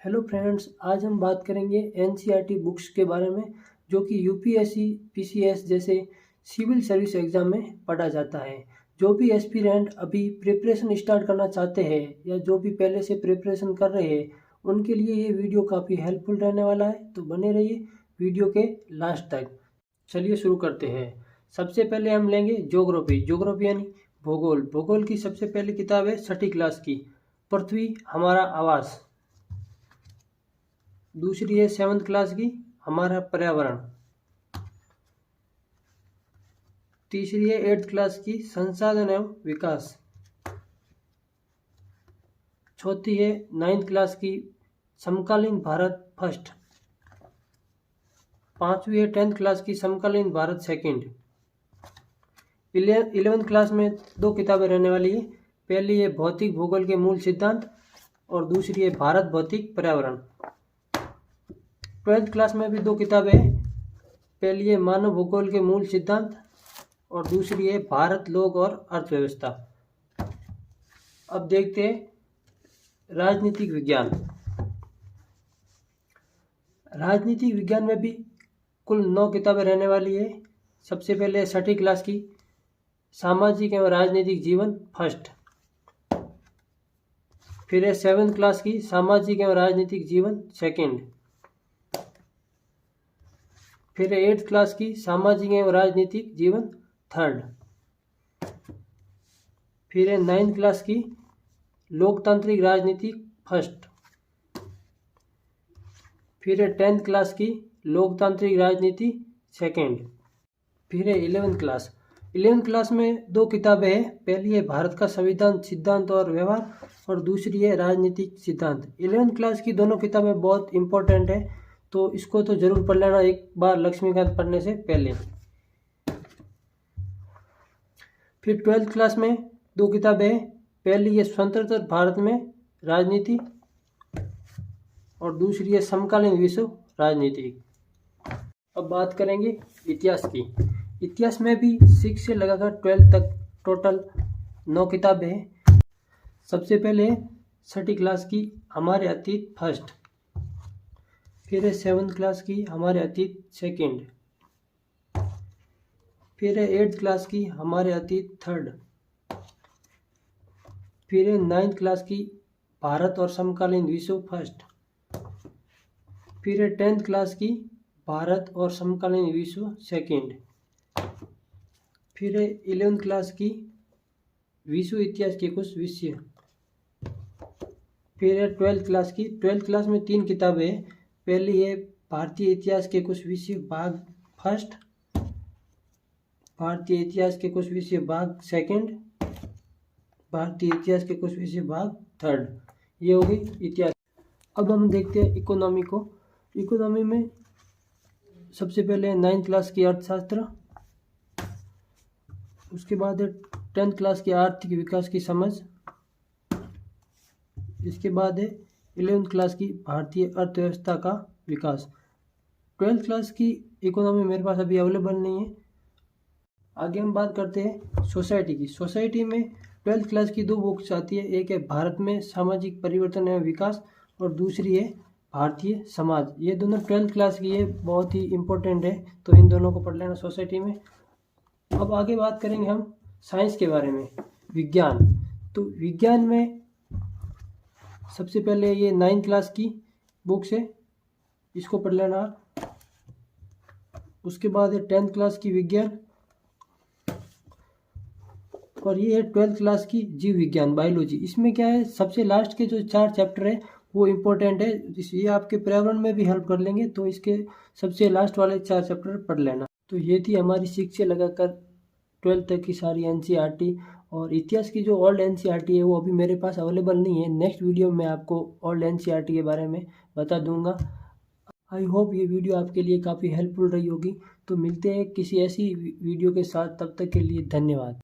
Hello friends, आज हम बात करेंगे एनसीईआरटी बुक्स के बारे में जो कि यूपीएससी, पीसीएस जैसे सिविल सर्विस एग्जाम में पढ़ा जाता है। जो भी एस्पिरेंट अभी प्रिपरेशन स्टार्ट करना चाहते हैं या जो भी पहले से प्रिपरेशन कर रहे हैं उनके लिए ये वीडियो काफ़ी हेल्पफुल रहने वाला है, तो बने रहिए वीडियो के लास्ट तक। चलिए शुरू करते हैं। सबसे पहले हम लेंगे ज्योग्राफी यानी भूगोल की सबसे पहली किताब है छठी क्लास की, पृथ्वी हमारा आवास। दूसरी है 7th क्लास की, हमारा पर्यावरण। तीसरी है 8th क्लास की, संसाधन एवं विकास। चौथी है 9th क्लास की, समकालीन भारत फर्स्ट। पांचवी है 10th क्लास की, समकालीन भारत सेकंड। 11th क्लास में दो किताबें रहने वाली है। पहली है भौतिक भूगोल के मूल सिद्धांत और दूसरी है भारत भौतिक पर्यावरण। 12th क्लास में भी दो किताबें हैं। पहली है मानव भूगोल के मूल सिद्धांत और दूसरी है भारत लोक और अर्थव्यवस्था। अब देखते हैं राजनीतिक विज्ञान। राजनीतिक विज्ञान में भी कुल 9 किताबें रहने वाली है। सबसे पहले है छठी क्लास की, सामाजिक एवं राजनीतिक जीवन फर्स्ट। फिर है 7th क्लास की, सामाजिक एवं राजनीतिक जीवन सेकंड। फिर है 8th क्लास की, सामाजिक एवं राजनीतिक जीवन थर्ड। फिर है 9th क्लास की, लोकतांत्रिक राजनीति फर्स्ट। फिर है 10th क्लास की, लोकतांत्रिक राजनीति सेकंड। फिर है 11th क्लास। 11th क्लास में दो किताबें हैं। पहली है भारत का संविधान सिद्धांत और व्यवहार और दूसरी है राजनीतिक सिद्धांत। 11th क्लास की दोनों किताबें बहुत इंपॉर्टेंट है, तो इसको तो जरूर पढ़ लेना एक बार लक्ष्मीकांत पढ़ने से पहले। फिर 12th क्लास में दो किताबें हैं। पहली है स्वतंत्र भारत में राजनीति और दूसरी है समकालीन विश्व राजनीति। अब बात करेंगे इतिहास की। इतिहास में भी 6 से लगाकर 12 तक टोटल 9 किताबें हैं। सबसे पहले छठी क्लास की, हमारे अतीत फर्स्ट। फिर है 7th क्लास की, हमारे अतीत सेकंड। फिर है 8th क्लास की, हमारे अतीत थर्ड। फिर है 9th क्लास की, भारत और समकालीन विश्व फर्स्ट। फिर है 10th क्लास की, भारत और समकालीन विश्व सेकंड। फिर है 11th क्लास की, विश्व इतिहास के कुछ विषय। फिर है 12th क्लास की। 12th क्लास में 3 किताबें हैं। पहली है भारतीय इतिहास के कुछ विषय भाग फर्स्ट, भारतीय इतिहास के कुछ विषय भाग सेकंड, भारतीय इतिहास के कुछ विषय भाग थर्ड। ये होगी इतिहास। अब हम देखते हैं इकोनॉमी को। इकोनॉमी में सबसे पहले 9th क्लास की अर्थशास्त्र, उसके बाद है 10th क्लास की आर्थिक विकास की समझ, इसके बाद है 11th क्लास की भारतीय अर्थव्यवस्था का विकास। 12th क्लास की इकोनॉमी मेरे पास अभी अवेलेबल नहीं है। आगे हम बात करते हैं सोसाइटी की। सोसाइटी में 12th क्लास की दो बुक्स आती है। एक है भारत में सामाजिक परिवर्तन एवं विकास और दूसरी है भारतीय समाज। ये दोनों 12th क्लास की है, बहुत ही इम्पोर्टेंट है, तो इन दोनों को पढ़ लेना सोसाइटी में। अब आगे बात करेंगे हम साइंस के बारे में, विज्ञान। तो विज्ञान में सबसे पहले ये 9th क्लास की बुक्स है, इसको पढ़ लेना। उसके बाद है 10th क्लास की विज्ञान और ये है 12th क्लास की जीव विज्ञान बायोलॉजी। इसमें क्या है, सबसे लास्ट के जो 4 चैप्टर है वो इम्पोर्टेंट है, ये आपके पर्यावरण में भी हेल्प कर लेंगे, तो इसके सबसे लास्ट वाले 4 चैप्टर पढ़ लेना। तो ये थी हमारी 6 से लगाकर 12 तक की सारी एनसीईआरटी। और इतिहास की जो ओल्ड एनसीईआरटी है वो अभी मेरे पास अवेलेबल नहीं है। नेक्स्ट वीडियो में आपको ओल्ड एनसीईआरटी के बारे में बता दूंगा। आई होप ये वीडियो आपके लिए काफ़ी हेल्पफुल रही होगी। तो मिलते हैं किसी ऐसी वीडियो के साथ, तब तक के लिए धन्यवाद।